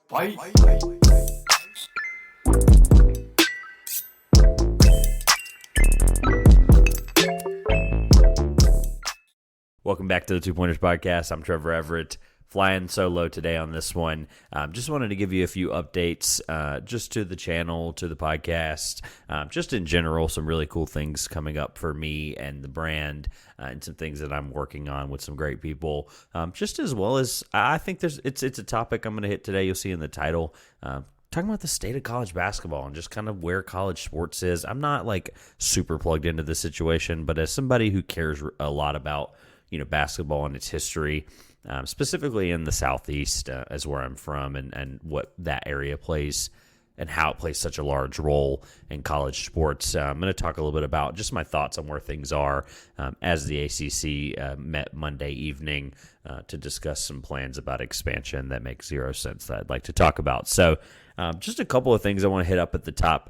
Fight. Welcome back to the Two Pointers Podcast. I'm Trevor Everett, flying solo today on this one. Just wanted to give you a few updates just to the channel, to the podcast, just in general, some really cool things coming up for me and the brand, and some things that I'm working on with some great people. Just as well as I think it's a topic I'm going to hit today. You'll see in the title. Talking about the state of college basketball and just kind of where college sports is. I'm not like super plugged into the situation, but as somebody who cares a lot about basketball and its history, specifically in the Southeast, is where I'm from, and what that area plays and how it plays such a large role in college sports. I'm going to talk a little bit about just my thoughts on where things are as the ACC met Monday evening to discuss some plans about expansion that make zero sense that I'd like to talk about. So just a couple of things I want to hit up at the top.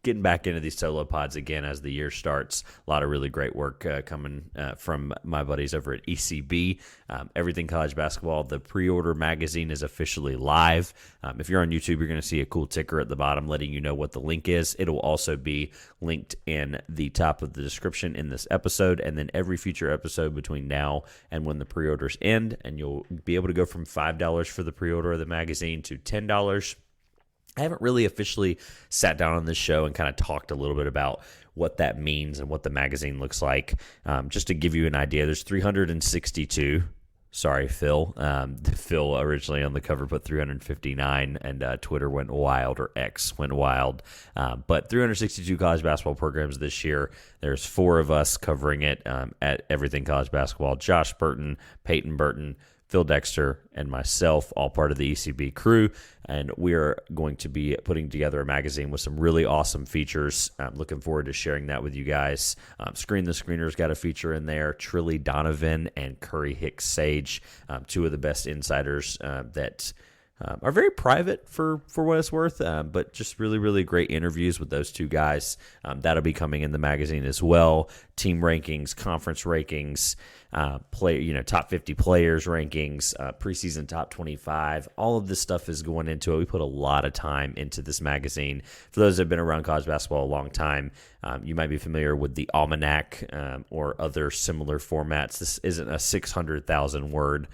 Getting back into these solo pods again as the year starts. A lot of really great work coming from my buddies over at ECB. Everything College Basketball. The pre-order magazine is officially live. If you're on YouTube, you're going to see a cool ticker at the bottom letting you know what the link is. It'll also be linked in the top of the description in this episode, and then every future episode between now and when the pre-orders end, and you'll be able to go from $5 for the pre-order of the magazine to $10. I haven't really officially sat down on this show and kind of talked a little bit about what that means and what the magazine looks like. Just to give you an idea, there's 362. Sorry, Phil. Phil originally on the cover put 359, and Twitter went wild, or X went wild. But 362 college basketball programs this year. There's 4 of us covering it at Everything College Basketball. Josh Burton, Peyton Burton, Phil Dexter, and myself, all part of the ECB crew, and we are going to be putting together a magazine with some really awesome features. I'm looking forward to sharing that with you guys. Screen the Screener's got a feature in there. Trilly Donovan and Curry Hicks Sage, 2 of the best insiders that are very private for what it's worth, but just really, really great interviews with those 2 guys. That'll be coming in the magazine as well. Team rankings, conference rankings, top 50 players rankings, preseason top 25. All of this stuff is going into it. We put a lot of time into this magazine. For those that have been around college basketball a long time, you might be familiar with the Almanac or other similar formats. This isn't a 600,000 word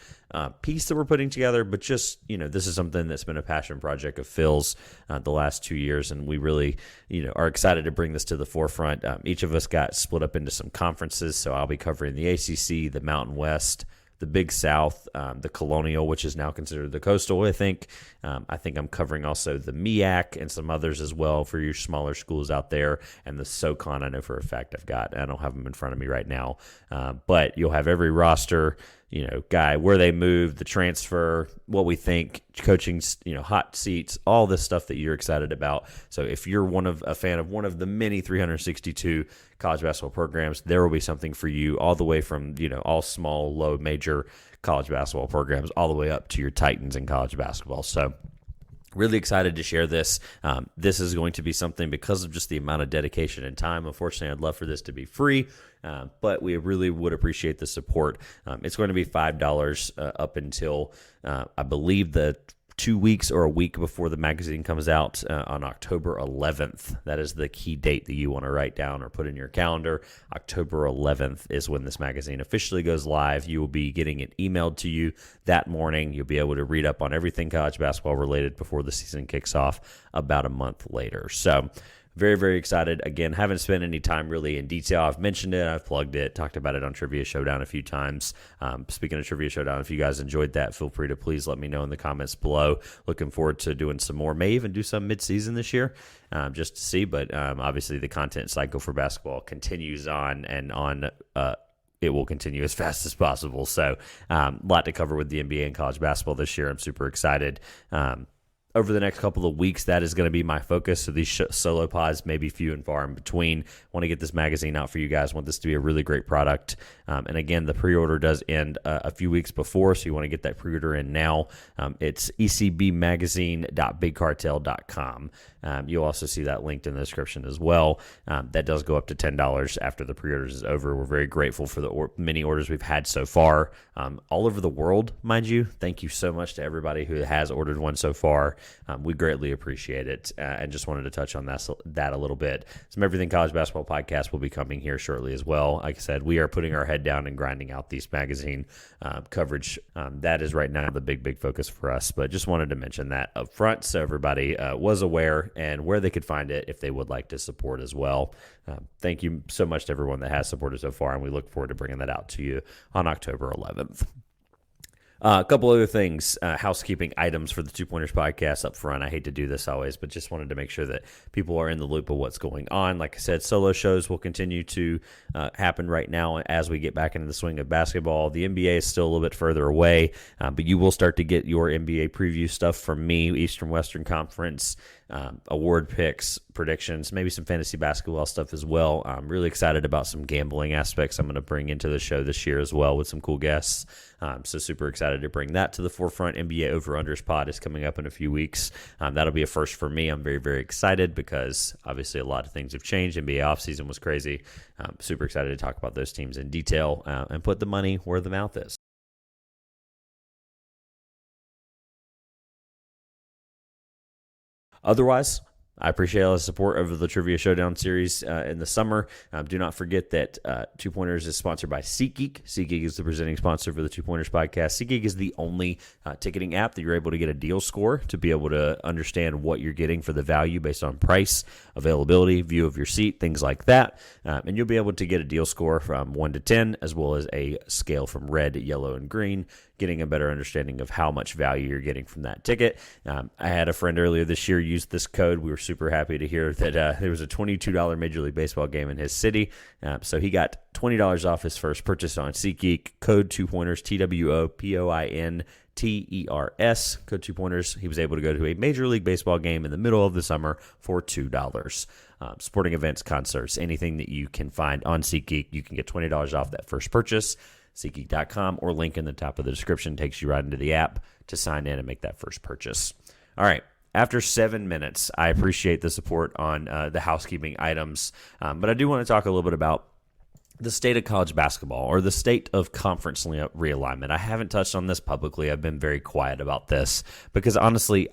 piece that we're putting together, but just, this is something that's been a passion project of Phil's the last 2 years, and we really, are excited to bring this to the forefront. Each of us got split up into some conferences, so I'll be covering the ACC, the Mountain West, the Big South, the Colonial, which is now considered the Coastal, I think. I think I'm covering also the MEAC and some others as well for your smaller schools out there. And the SoCon, I know for a fact I don't have them in front of me right now. But you'll have every roster, guy, where they move, the transfer, what we think, coaching, hot seats, all this stuff that you're excited about. So if you're a fan of one of the many 362 college basketball programs, there will be something for you, all the way from, all small, low, major college basketball programs, all the way up to your Titans in college basketball. So really excited to share this. This is going to be something, because of just the amount of dedication and time. Unfortunately, I'd love for this to be free, but we really would appreciate the support. It's going to be $5 up until, I believe, the 2 weeks or a week before the magazine comes out on October 11th. That is the key date that you want to write down or put in your calendar. October 11th is when this magazine officially goes live. You will be getting it emailed to you that morning. You'll be able to read up on everything college basketball related before the season kicks off about a month later. So very, very excited. Again, haven't spent any time really in detail. I've mentioned it. I've plugged it, talked about it on Trivia Showdown a few times. Speaking of Trivia Showdown, if you guys enjoyed that, feel free to please let me know in the comments below. Looking forward to doing some more. May even do some mid-season this year just to see. But obviously the content cycle for basketball continues on and on. It will continue as fast as possible. So a lot to cover with the NBA and college basketball this year. I'm super excited. Over the next couple of weeks, that is going to be my focus. So these solo pods may be few and far in between. Want to get this magazine out for you guys. Want this to be a really great product. And again, the pre-order does end a few weeks before, so you want to get that pre-order in now. It's ecbmagazine.bigcartel.com. You'll also see that linked in the description as well. That does go up to $10 after the pre-orders is over. We're very grateful for the many orders we've had so far, all over the world, mind you. Thank you so much to everybody who has ordered one so far. We greatly appreciate it, and just wanted to touch on that a little bit. Some Everything College Basketball podcast will be coming here shortly as well. Like I said, we are putting our head down and grinding out these magazine coverage. That is right now the big focus for us, but just wanted to mention that up front so everybody was aware and where they could find it if they would like to support as well. Thank you so much to everyone that has supported so far, and we look forward to bringing that out to you on October 11th. A couple other things, housekeeping items for the Two Pointers podcast up front. I hate to do this always, but just wanted to make sure that people are in the loop of what's going on. Like I said, solo shows will continue to happen right now as we get back into the swing of basketball. The NBA is still a little bit further away, but you will start to get your NBA preview stuff from me, Eastern Western Conference, award picks, predictions, maybe some fantasy basketball stuff as well. I'm really excited about some gambling aspects I'm going to bring into the show this year as well with some cool guests. So super excited to bring that to the forefront. NBA Over-Unders pod is coming up in a few weeks. That'll be a first for me. I'm very excited because obviously a lot of things have changed. NBA offseason was crazy. Super excited to talk about those teams in detail and put the money where the mouth is. Otherwise, I appreciate all the support over the Trivia Showdown series in the summer. Do not forget that Two Pointers is sponsored by SeatGeek. SeatGeek is the presenting sponsor for the Two Pointers podcast. SeatGeek is the only ticketing app that you're able to get a deal score to be able to understand what you're getting for the value based on price, availability, view of your seat, things like that. And you'll be able to get a deal score from 1 to 10, as well as a scale from red, yellow, and green, getting a better understanding of how much value you're getting from that ticket. I had a friend earlier this year use this code. We were super happy to hear that there was a $22 Major League Baseball game in his city. So he got $20 off his first purchase on SeatGeek. Code 2 Pointers, TWOPOINTERS, code 2 Pointers. He was able to go to a Major League Baseball game in the middle of the summer for $2. Sporting events, concerts, anything that you can find on SeatGeek, you can get $20 off that first purchase. SeatGeek.com or link in the top of the description takes you right into the app to sign in and make that first purchase. All right. After 7 minutes, I appreciate the support on the housekeeping items, but I do want to talk a little bit about the state of college basketball or the state of conference realignment. I haven't touched on this publicly. I've been very quiet about this because honestly,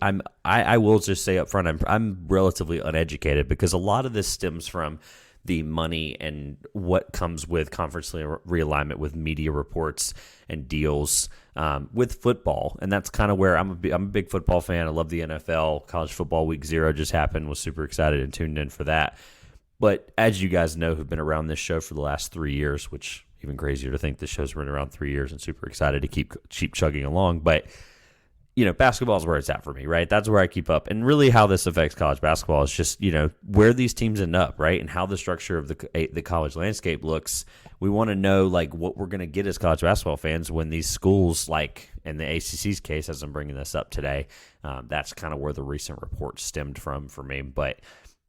I will just say up front, I'm relatively uneducated because a lot of this stems from the money and what comes with conference realignment with media reports and deals with football. And that's kind of where I'm a big football fan. I love the NFL. College football week 0 just happened. Was super excited and tuned in for that. But as you guys know, who've been around this show for the last 3 years, which even crazier to think this show's been around 3 years, and super excited to keep chugging along. But basketball is where it's at for me, right? That's where I keep up. And really how this affects college basketball is just, where these teams end up, right? And how the structure of the college landscape looks. We want to know, what we're going to get as college basketball fans when these schools, in the ACC's case, as I'm bringing this up today, that's kind of where the recent report stemmed from for me. But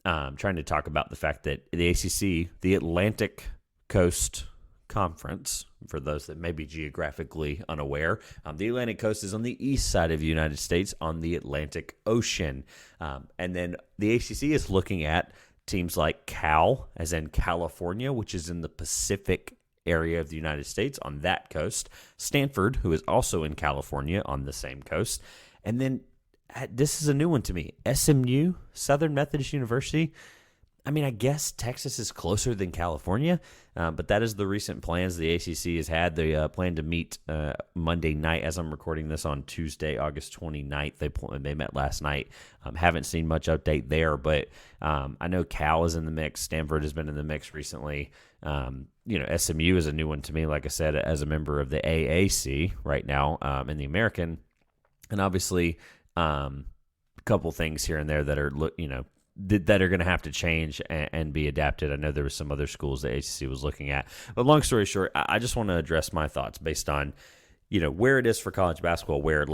trying to talk about the fact that the ACC, the Atlantic Coast Conference, for those that may be geographically unaware, the Atlantic Coast is on the east side of the United States on the Atlantic Ocean. And then the ACC is looking at teams like Cal, as in California, which is in the Pacific area of the United States on that coast, Stanford, who is also in California on the same coast, and then this is a new one to me, SMU, Southern Methodist University. I mean, I guess Texas is closer than California, but that is the recent plans the ACC has had. They plan to meet Monday night as I'm recording this on Tuesday, August 29th. They met last night. Haven't seen much update there, but I know Cal is in the mix. Stanford has been in the mix recently. SMU is a new one to me, like I said, as a member of the AAC right now in the American. And obviously, a couple things here and there that are, that are going to have to change and be adapted. I know there was some other schools the ACC was looking at. But long story short, I just want to address my thoughts based on, where it is for college basketball, where,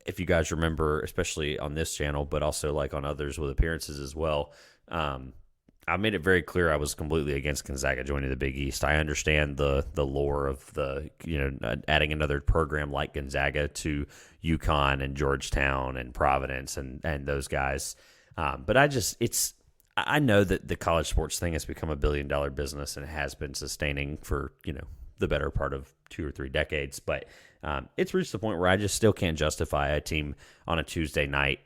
if you guys remember, especially on this channel, but also, on others with appearances as well, I made it very clear I was completely against Gonzaga joining the Big East. I understand the lore of adding another program like Gonzaga to UConn and Georgetown and Providence and those guys. But I know that the college sports thing has become $1 billion business and has been sustaining for, the better part of 2 or 3 decades. But it's reached the point where I just still can't justify a team on a Tuesday night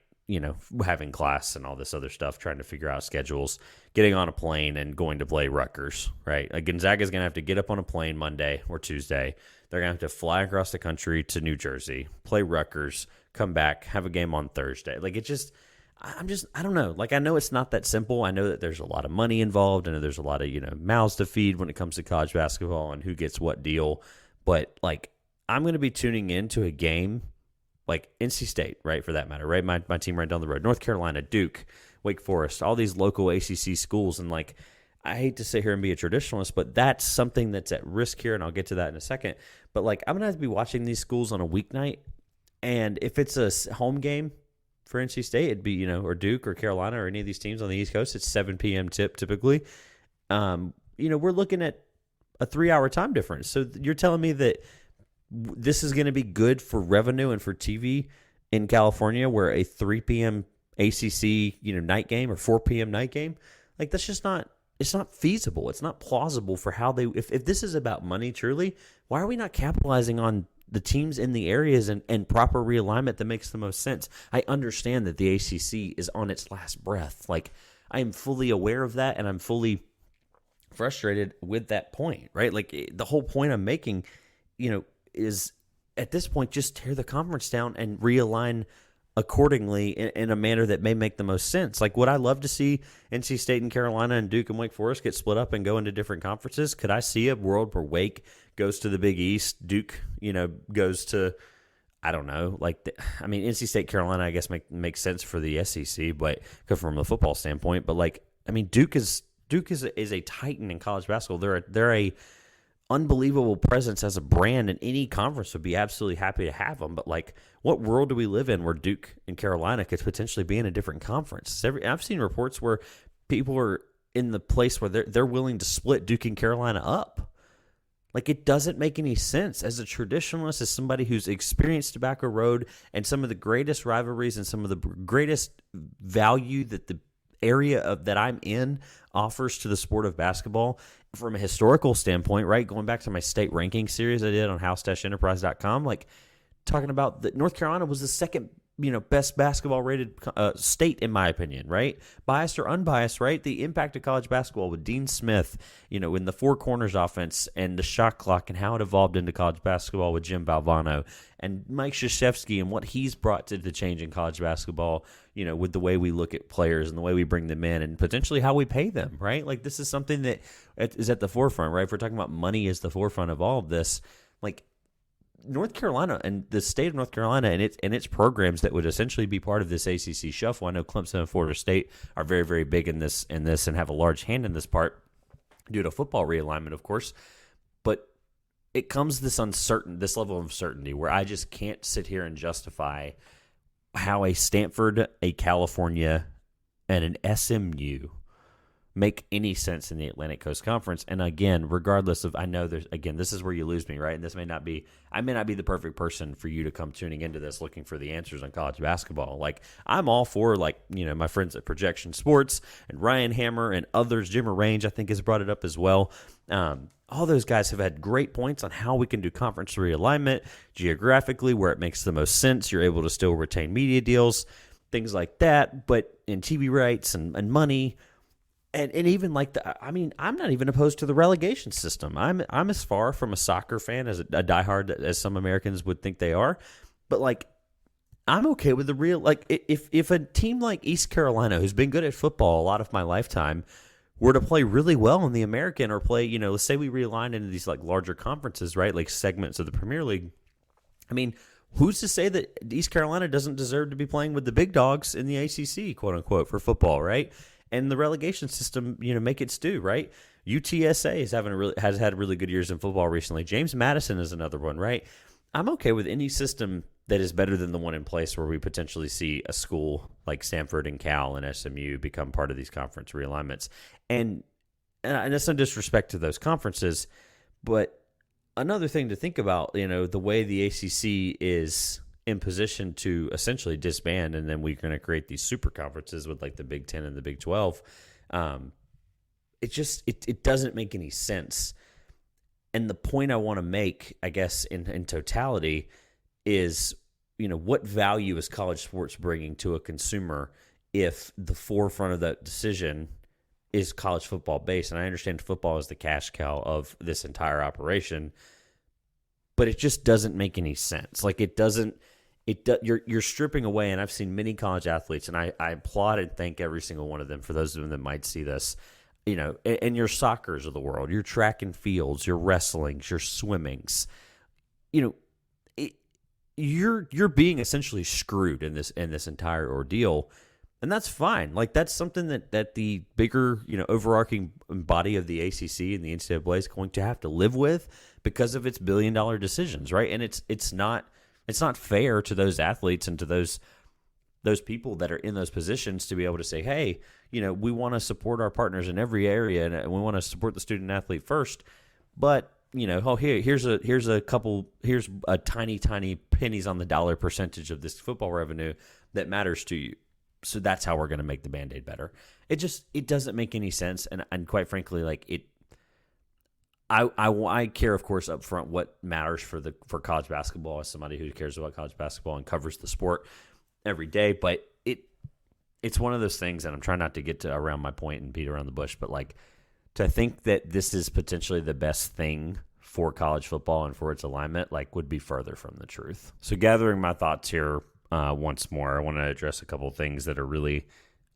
having class and all this other stuff, trying to figure out schedules, getting on a plane and going to play Rutgers, right? Like Gonzaga's going to have to get up on a plane Monday or Tuesday. They're going to have to fly across the country to New Jersey, play Rutgers, come back, have a game on Thursday. Like I don't know. Like I know it's not that simple. I know that there's a lot of money involved. I know there's a lot of, mouths to feed when it comes to college basketball and who gets what deal. But like I'm going to be tuning into a game like NC State, right, for that matter, right? My team right down the road, North Carolina, Duke, Wake Forest, all these local ACC schools. And, like, I hate to sit here and be a traditionalist, but that's something that's at risk here, and I'll get to that in a second. But, like, I'm going to have to be watching these schools on a weeknight, and if it's a home game for NC State, it'd be, or Duke or Carolina or any of these teams on the East Coast, it's 7 p.m. tip typically. We're looking at a 3-hour time difference. So you're telling me that this is going to be good for revenue and for TV in California, where a 3 p.m. ACC, night game or 4 p.m. night game, like that's just not, it's not feasible. It's not plausible for how they, if this is about money truly, why are we not capitalizing on the teams in the areas and proper realignment that makes the most sense? I understand that the ACC is on its last breath. Like I am fully aware of that, and I'm fully frustrated with that point, right? Like the whole point I'm making, is at this point just tear the conference down and realign accordingly in a manner that may make the most sense. Like, would I love to see NC State and Carolina and Duke and Wake Forest get split up and go into different conferences? Could I see a world where Wake goes to the Big East, Duke, goes to, I don't know, NC State, Carolina, I guess makes sense for the SEC, but from a football standpoint. But Duke is a titan in college basketball. They're a unbelievable presence as a brand, and any conference would be absolutely happy to have them. But what world do we live in where Duke and Carolina could potentially be in a different conference? I've seen reports where people are in the place where they're willing to split Duke and Carolina up. Like, it doesn't make any sense. As a traditionalist, as somebody who's experienced Tobacco Road and some of the greatest rivalries and some of the greatest value that the area that I'm in offers to the sport of basketball, from a historical standpoint, right? Going back to my state ranking series I did on house-enterprise.com, talking about that North Carolina was the second, best basketball rated state, in my opinion, right? Biased or unbiased, right? The impact of college basketball with Dean Smith, in the four corners offense and the shot clock and how it evolved into college basketball with Jim Valvano and Mike Krzyzewski and what he's brought to the change in college basketball, with the way we look at players and the way we bring them in and potentially how we pay them, right? Like, this is something that is at the forefront, right? If we're talking about money as the forefront of all of this, North Carolina and the state of North Carolina and its programs that would essentially be part of this ACC shuffle. I know Clemson and Florida State are very, very big in this and have a large hand in this part due to football realignment, of course. But it comes this level of uncertainty where I just can't sit here and justify how a Stanford, a California, and an SMU make any sense in the Atlantic Coast Conference. And again, regardless of, I know this is where you lose me, right? And I may not be the perfect person for you to come tuning into this looking for the answers on college basketball. I'm all for, my friends at Projection Sports and Ryan Hammer and others. Jimmer Range, I think, has brought it up as well. All those guys have had great points on how we can do conference realignment geographically, where it makes the most sense. You're able to still retain media deals, things like that, but in TV rights and money. And even I'm not even opposed to the relegation system. I'm as far from a soccer fan as a diehard as some Americans would think they are. But I'm okay with the real, if a team like East Carolina, who's been good at football a lot of my lifetime, were to play really well in the American or play, let's say we realign into these larger conferences, right? Like segments of the Premier League. I mean, who's to say that East Carolina doesn't deserve to be playing with the big dogs in the ACC, quote unquote, for football, right? And the relegation system, make its due, right? UTSA has had really good years in football recently. James Madison is another one, right? I'm okay with any system that is better than the one in place where we potentially see a school like Stanford and Cal and SMU become part of these conference realignments. And that's no disrespect to those conferences, but another thing to think about, the way the ACC is in position to essentially disband, and then we're going to create these super conferences with the Big 10 and the Big 12. It doesn't make any sense. And the point I want to make, I guess, in totality is what value is college sports bringing to a consumer if the forefront of that decision is college football based? And I understand football is the cash cow of this entire operation, but it just doesn't make any sense. Like you're stripping away, and I've seen many college athletes, and I applaud and thank every single one of them for those of them that might see this, and your soccers of the world, your track and fields, your wrestlings, your swimmings, you're being essentially screwed in this entire ordeal, and that's fine. Like that's something that the bigger overarching body of the ACC and the NCAA is going to have to live with because of its billion-dollar decisions, right? And it's not fair to those athletes and to those people that are in those positions to be able to say, hey, we want to support our partners in every area, and we want to support the student athlete first, but here's a tiny pennies on the dollar percentage of this football revenue that matters to you. So that's how we're going to make the Band-Aid better. It doesn't make any sense, and quite frankly, like it. I care, of course, up front what matters for college basketball as somebody who cares about college basketball and covers the sport every day. But it's one of those things, and I'm trying not to get around my point and beat around the bush, but like to think that this is potentially the best thing for college football and for its alignment, like would be further from the truth. So gathering my thoughts here once more, I want to address a couple of things that are really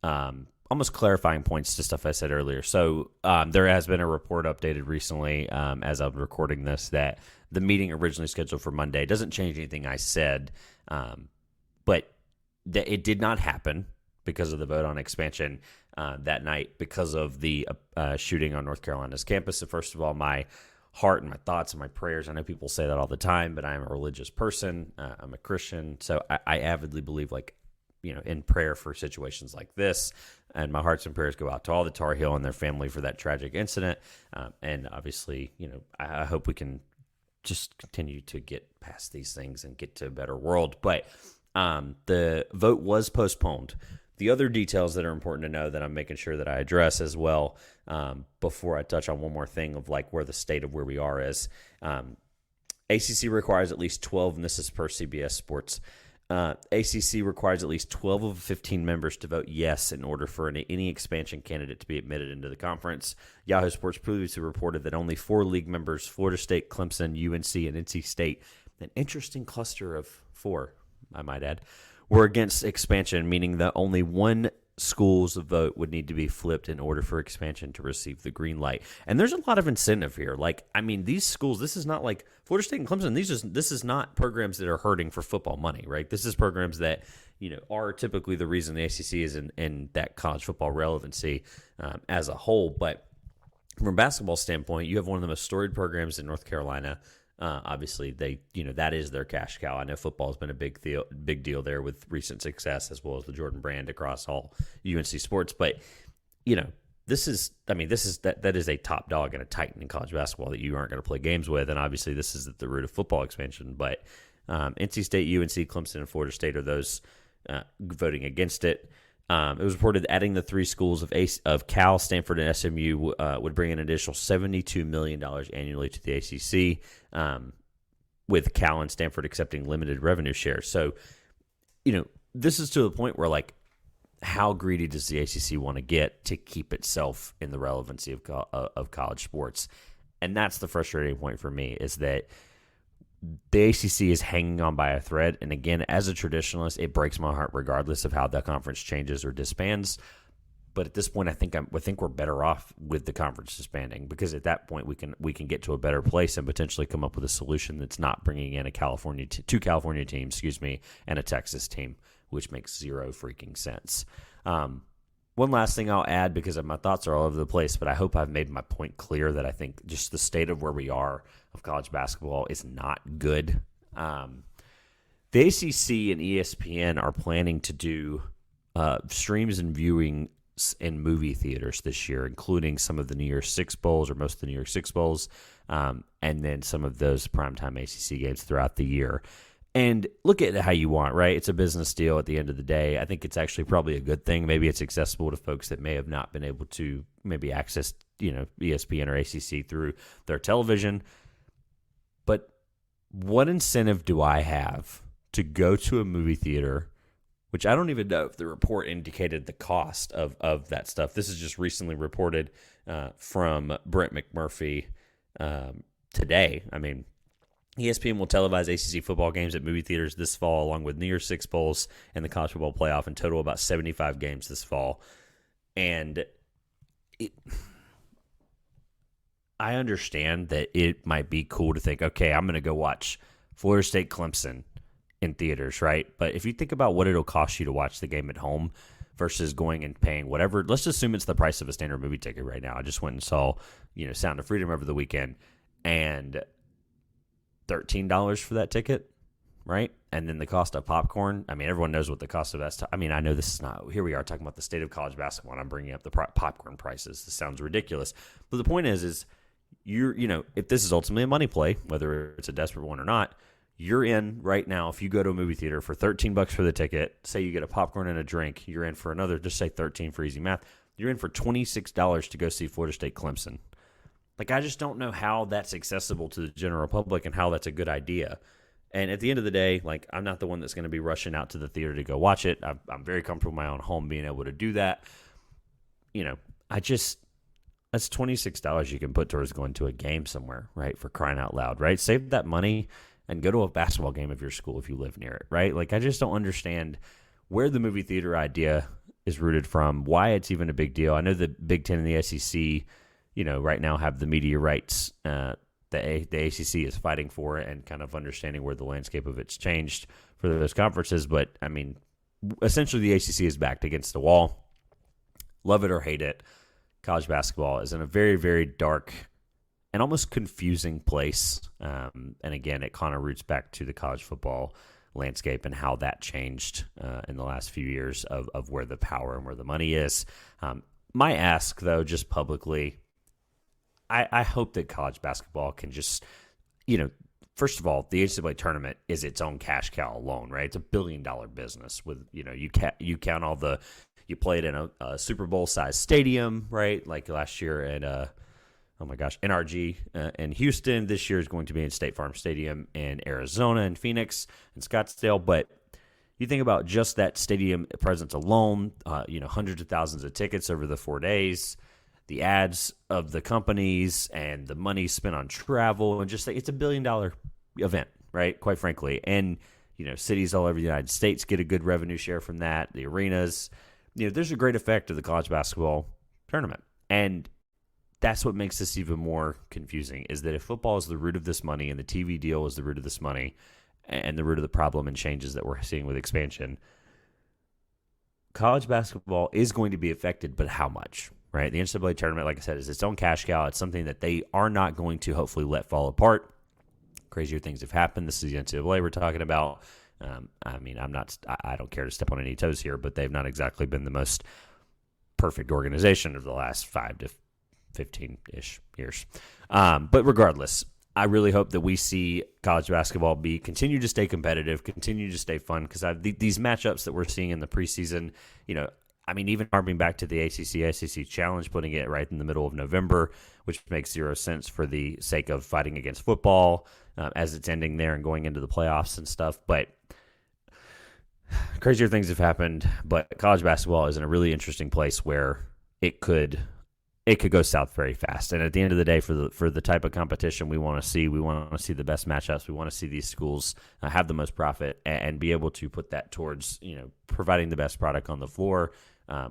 almost clarifying points to stuff I said earlier. So there has been a report updated recently as I'm recording this that the meeting originally scheduled for Monday doesn't change anything I said, but that it did not happen because of the vote on expansion that night because of the shooting on North Carolina's campus. So first of all, my heart and my thoughts and my prayers, I know people say that all the time, but I'm a religious person. I'm a Christian, so I avidly believe in prayer for situations like this, and my hearts and prayers go out to all the Tar Heel and their family for that tragic incident. And obviously, I hope we can just continue to get past these things and get to a better world. But the vote was postponed. The other details that are important to know that I'm making sure that I address as well before I touch on one more thing of like where the state of where we are is. ACC requires at least 12, and this is per CBS Sports. ACC requires at least 12 of 15 members to vote yes in order for any expansion candidate to be admitted into the conference. Yahoo Sports previously reported that only 4 league members, Florida State, Clemson, UNC, and NC State, an interesting cluster of 4, I might add, were against expansion, meaning that only one school's vote would need to be flipped in order for expansion to receive the green light. And there's a lot of incentive here. These schools, this is not like Florida State and Clemson. This is not programs that are hurting for football money, right? This is programs that, are typically the reason the ACC is in that college football relevancy as a whole. But from a basketball standpoint, you have one of the most storied programs in North Carolina. Obviously, that is their cash cow. I know football has been a big deal there with recent success, as well as the Jordan brand across all UNC sports. But that is a top dog and a titan in college basketball that you aren't going to play games with. And obviously, this is at the root of football expansion. But NC State, UNC, Clemson, and Florida State are those voting against it. It was reported that adding the 3 schools of Cal, Stanford, and SMU would bring an additional $72 million annually to the ACC, with Cal and Stanford accepting limited revenue shares. So, this is to the point where, how greedy does the ACC want to get to keep itself in the relevancy of college sports? And that's the frustrating point for me, is that the ACC is hanging on by a thread. And again, as a traditionalist, it breaks my heart regardless of how the conference changes or disbands. But at this point, I think we're better off with the conference disbanding, because at that point we can get to a better place and potentially come up with a solution that's not bringing in two California teams, and a Texas team, which makes zero freaking sense. One last thing I'll add, because my thoughts are all over the place, but I hope I've made my point clear, that I think just the state of where we are of college basketball is not good. The ACC and ESPN are planning to do streams and viewing in movie theaters this year, including some of the New Year's Six Bowls, or most of the New Year's Six Bowls, and then some of those primetime ACC games throughout the year. And look at it how you want, right? It's a business deal at the end of the day. I think it's actually probably a good thing. Maybe it's accessible to folks that may have not been able to maybe access, ESPN or ACC through their television. But what incentive do I have to go to a movie theater, which I don't even know if the report indicated the cost of that stuff. This is just recently reported from Brent McMurphy today. I mean, ESPN will televise ACC football games at movie theaters this fall, along with New Year's Six Bowls and the College Football Playoff, in total about 75 games this fall. And I understand that it might be cool to think, okay, I'm going to go watch Florida State Clemson in theaters, right? But if you think about what it'll cost you to watch the game at home versus going and paying whatever, let's assume it's the price of a standard movie ticket right now. I just went and saw, Sound of Freedom over the weekend, and $13 for that ticket, right? And then the cost of popcorn. I mean, everyone knows what the cost of that stuff. I mean, I know this is not, here we are talking about the state of college basketball, and I'm bringing up the popcorn prices. This sounds ridiculous. But the point is if this is ultimately a money play, whether it's a desperate one or not, you're in right now. If you go to a movie theater for $13 for the ticket, say you get a popcorn and a drink, you're in for another, just say 13 for easy math. You're in for $26 to go see Florida State Clemson. Like, I just don't know how that's accessible to the general public and how that's a good idea. And at the end of the day, like, I'm not the one that's going to be rushing out to the theater to go watch it. I'm very comfortable in my own home being able to do that. That's $26 you can put towards going to a game somewhere, right? For crying out loud, right? Save that money and go to a basketball game of your school if you live near it, right? Like, I just don't understand where the movie theater idea is rooted from, why it's even a big deal. I know the Big Ten and the SEC, right now have the media rights the ACC is fighting for, and kind of understanding where the landscape of it's changed for those conferences. But, I mean, essentially the ACC is backed against the wall. Love it or hate it, college basketball is in a very, very dark and almost confusing place. And again, it kind of roots back to the college football landscape and how that changed in the last few years of where the power and where the money is. My ask, though, just publicly, I hope that college basketball can just, first of all, the NCAA tournament is its own cash cow alone, right? It's $1 billion business with, you count all the, you played in a Super Bowl sized stadium, right? Like last year at, NRG in Houston. This year is going to be in State Farm Stadium in Arizona and Phoenix and Scottsdale. But you think about just that stadium presence alone, hundreds of thousands of tickets over the 4 days, the ads of the companies and the money spent on travel, and just it's $1 billion event, right? Quite frankly. And, cities all over the United States get a good revenue share from that. The arenas, there's a great effect of the college basketball tournament. And that's what makes this even more confusing, is that if football is the root of this money and the TV deal is the root of this money and the root of the problem and changes that we're seeing with expansion, college basketball is going to be affected, but how much? Right, the NCAA tournament, like I said, is its own cash cow. It's something that they are not going to hopefully let fall apart. Crazier things have happened. This is the NCAA we're talking about. I don't care to step on any toes here, but they've not exactly been the most perfect organization of the last 5 to 15-ish years. But regardless, I really hope that we see college basketball continue to stay competitive, continue to stay fun, because these matchups that we're seeing in the preseason, even harping back to the ACC-SEC Challenge, putting it right in the middle of November, which makes zero sense for the sake of fighting against football as it's ending there and going into the playoffs and stuff. But crazier things have happened. But college basketball is in a really interesting place where it could go south very fast. And at the end of the day, for the type of competition we want to see the best matchups. We want to see these schools have the most profit and be able to put that towards providing the best product on the floor.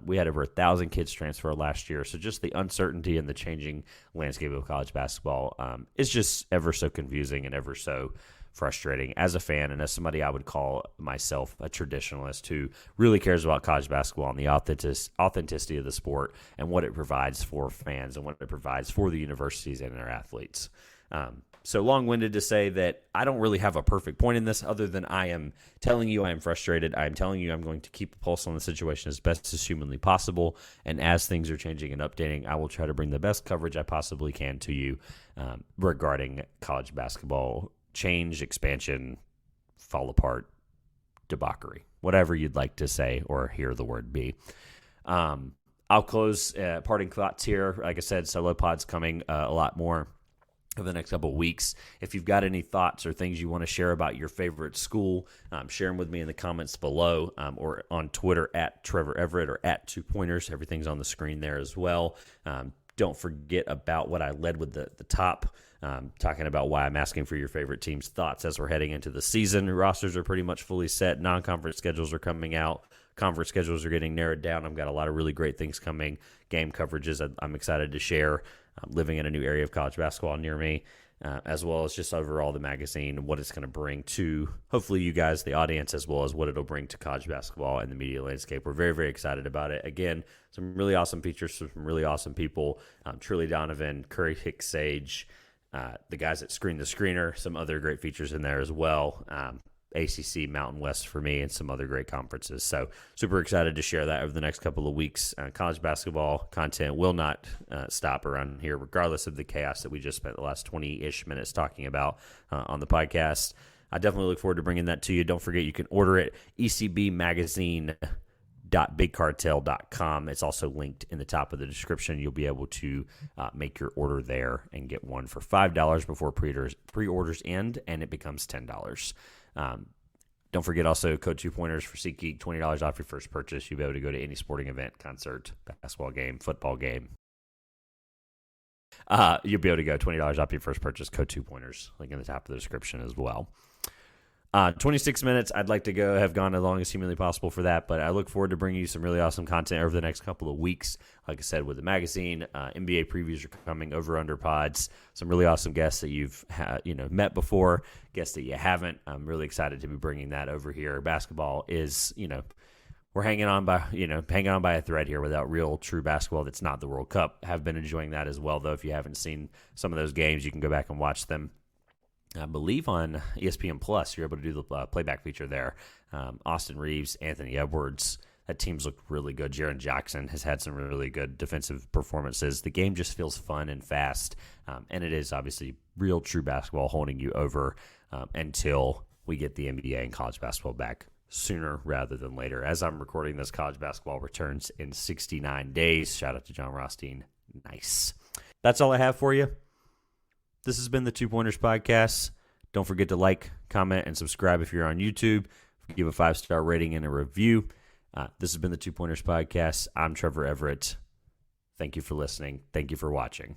We had over 1,000 kids transfer last year, so just the uncertainty and the changing landscape of college basketball is just ever so confusing and ever so frustrating as a fan and as somebody I would call myself a traditionalist who really cares about college basketball and the authenticity of the sport and what it provides for fans and what it provides for the universities and their athletes. So long-winded to say that I don't really have a perfect point in this other than I am telling you I am frustrated. I am telling you I'm going to keep a pulse on the situation as best as humanly possible. And as things are changing and updating, I will try to bring the best coverage I possibly can to you regarding college basketball change, expansion, fall apart, debauchery, whatever you'd like to say or hear the word be. I'll close parting thoughts here. Like I said, solo pods coming a lot more. over the next couple of weeks. If you've got any thoughts or things you want to share about your favorite school, share them with me in the comments below, or on Twitter at Trevor Everett or at 2Pointers. Everything's on the screen there as well. Don't forget about what I led with the top, talking about why I'm asking for your favorite team's thoughts as we're heading into the season. Rosters are pretty much fully set. Non-conference schedules are coming out. Conference schedules are getting narrowed down. I've got a lot of really great things coming. Game coverages I'm excited to share. I'm living in a new area of college basketball near me, as well as just overall the magazine, what it's going to bring to hopefully you guys, the audience, as well as what it'll bring to college basketball and the media landscape. We're very, very excited about it. Again, some really awesome features from some really awesome people. Truly Donovan, Curry Hicks Sage, the guys that Screen the Screener, some other great features in there as well. ACC, Mountain West for me, and some other great conferences. So super excited to share that over the next couple of weeks. College basketball content will not stop around here, regardless of the chaos that we just spent the last 20-ish minutes talking about on the podcast. I definitely look forward to bringing that to you. Don't forget, you can order it, ecbmagazine.bigcartel.com. It's also linked in the top of the description. You'll be able to make your order there and get one for $5 before pre-orders end, and it becomes $10. Don't forget also code 2Pointers for SeatGeek, $20 off your first purchase. You'll be able to go to any sporting event, concert, basketball game, football game. You'll be able to go $20 off your first purchase, code 2Pointers, link in the top of the description as well. 26 minutes. I'd like to have gone as long as humanly possible for that, but I look forward to bringing you some really awesome content over the next couple of weeks. Like I said, with the magazine, NBA previews are coming, over-under pods, some really awesome guests that you've met before, guests that you haven't. I'm really excited to be bringing that over here. Basketball is, we're hanging on by a thread here without real true basketball that's not the World Cup. Have been enjoying that as well, though. If you haven't seen some of those games, you can go back and watch them. I believe on ESPN Plus, you're able to do the playback feature there. Austin Reeves, Anthony Edwards, that team's looked really good. Jaren Jackson has had some really good defensive performances. The game just feels fun and fast, and it is obviously real true basketball holding you over until we get the NBA and college basketball back sooner rather than later. As I'm recording this, college basketball returns in 69 days. Shout out to John Rothstein. Nice. That's all I have for you. This has been the 2Pointers Podcast. Don't forget to like, comment, and subscribe if you're on YouTube. Give a 5-star rating and a review. This has been the 2Pointers Podcast. I'm Trevor Everett. Thank you for listening. Thank you for watching.